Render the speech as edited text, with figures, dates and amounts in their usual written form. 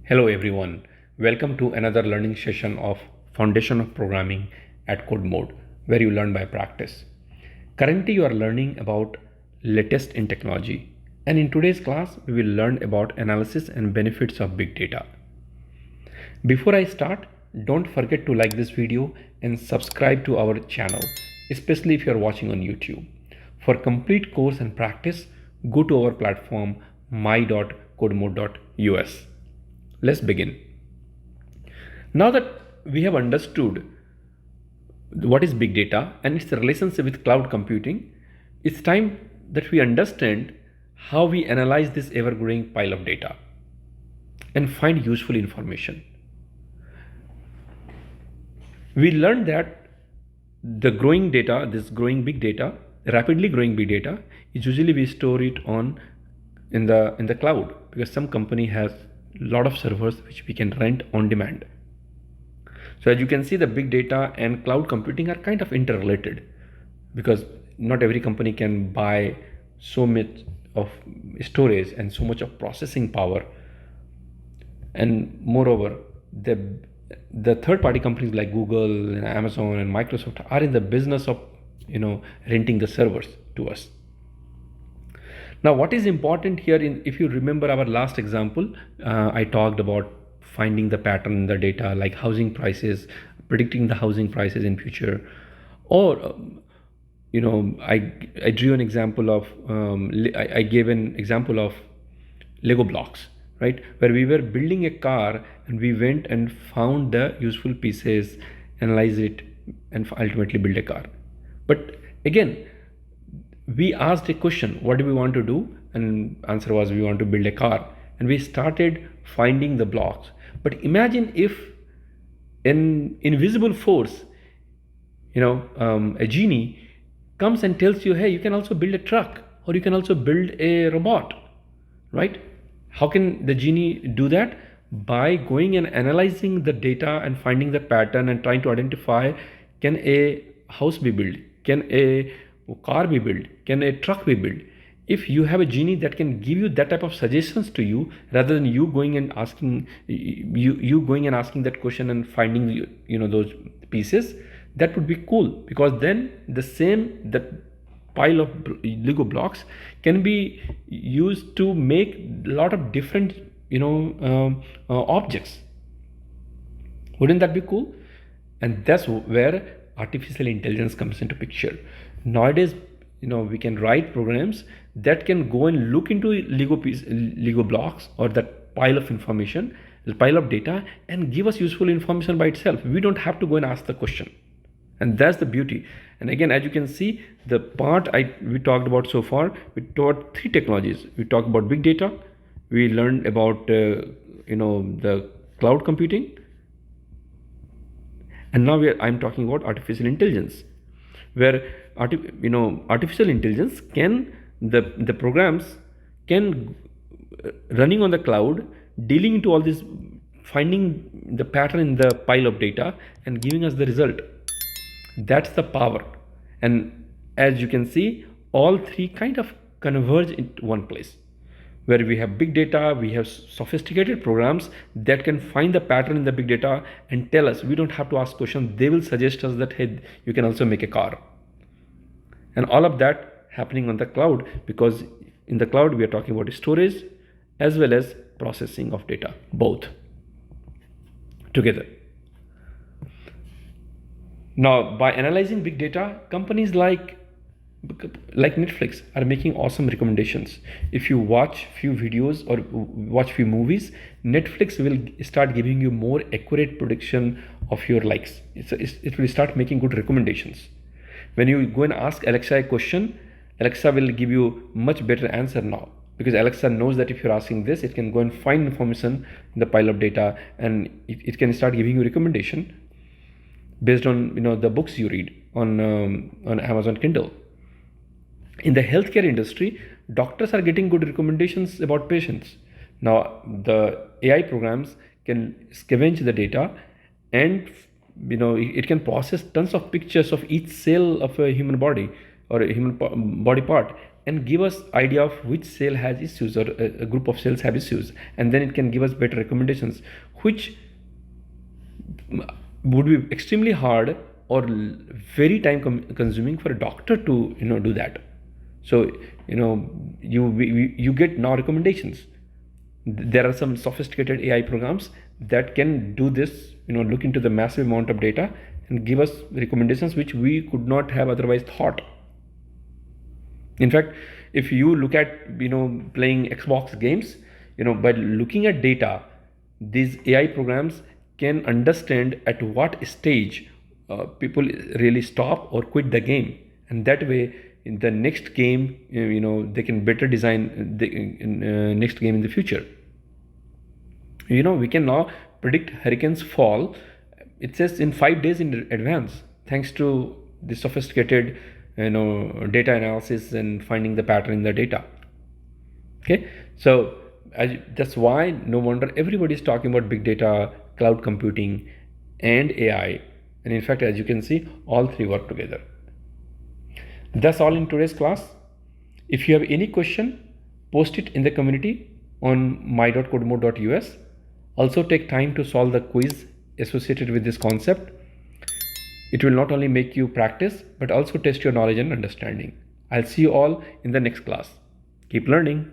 Hello everyone, welcome to another learning session of Foundation of Programming at CodeMode, where you learn by practice. Currently you are learning about latest in technology, and in today's class we will learn about analysis and benefits of big data. Before I start, don't forget to like this video and subscribe to our channel, especially if you are watching on YouTube. For complete course and practice, go to our platform my.codemode.us. Let's begin. Now that we have understood what is big data and its relationship with cloud computing, it's time that we understand how we analyze this ever-growing pile of data and find useful information. We learned that the growing data, this growing big data, rapidly growing big data, is usually we store it in the cloud, because some company has a lot of servers which we can rent on demand. So as you can see, the big data and cloud computing are kind of interrelated, because not every company can buy so much of storage and so much of processing power. And moreover, the third-party companies like Google and Amazon and Microsoft are in the business of renting the servers to us. Now, what is important here, if you remember our last example, I talked about finding the pattern in the data, like housing prices, predicting the housing prices in future, or I drew an example of I gave an example of Lego blocks, right, where we were building a car and we went and found the useful pieces, analyze it, and ultimately build a car. But again, we asked a question, what do we want to do? And answer was, we want to build a car. And we started finding the blocks. But imagine if an invisible force, a genie comes and tells you, hey, you can also build a truck, or you can also build a robot, right? How can the genie do that? By going and analyzing the data and finding the pattern and trying to identify, can a house be built? Can a car be built? Can a truck be built? If you have a genie that can give you that type of suggestions to you, rather than you going and asking that question and finding those pieces, that would be cool, because then that pile of Lego blocks can be used to make a lot of different objects. Wouldn't that be cool? And that's where artificial intelligence comes into picture. Nowadays, we can write programs that can go and look into Lego blocks, or that pile of information, the pile of data, and give us useful information by itself. We don't have to go and ask the question. And that's the beauty. And again, as you can see, the part we talked about so far, we taught three technologies. We talked about big data, we learned about the cloud computing, and now I'm talking about artificial intelligence, where artificial intelligence the programs can running on the cloud, dealing into all this, finding the pattern in the pile of data and giving us the result. That's the power. And as you can see, all three kind of converge into one place, where we have big data, we have sophisticated programs that can find the pattern in the big data and tell us. We don't have to ask questions. They will suggest us that, hey, you can also make a car. And all of that happening on the cloud, because in the cloud we are talking about storage as well as processing of data, both together. Now, by analyzing big data, companies like Netflix are making awesome recommendations. If you watch few videos or watch few movies, Netflix will start giving you more accurate prediction of your likes. It will start making good recommendations. When you go and ask Alexa a question, Alexa will give you much better answer now, because Alexa knows that if you're asking this, it can go and find information in the pile of data, and it can start giving you recommendation based on the books you read on Amazon Kindle. In the healthcare industry, doctors are getting good recommendations about patients. Now the AI programs can scavenge the data, and it can process tons of pictures of each cell of a human body or a human body part, and give us idea of which cell has issues, or a group of cells have issues, and then it can give us better recommendations, which would be extremely hard or very time consuming for a doctor to do that. So you get now recommendations. There are some sophisticated AI programs that can do this, look into the massive amount of data and give us recommendations which we could not have otherwise thought. In fact, if you look at playing Xbox games, by looking at data, these AI programs can understand at what stage people really stop or quit the game, and that way in the next game they can better design the next game in the future. We can now predict hurricanes fall, it says, in 5 days in advance, thanks to the sophisticated data analysis and finding the pattern in the data. Okay, so that's why no wonder everybody is talking about big data, cloud computing, and AI. And in fact, as you can see, all three work together. That's all in today's class. If you have any question, post it in the community on my.codemode.us. Also take time to solve the quiz associated with this concept. It will not only make you practice, but also test your knowledge and understanding. I'll see you all in the next class. Keep learning.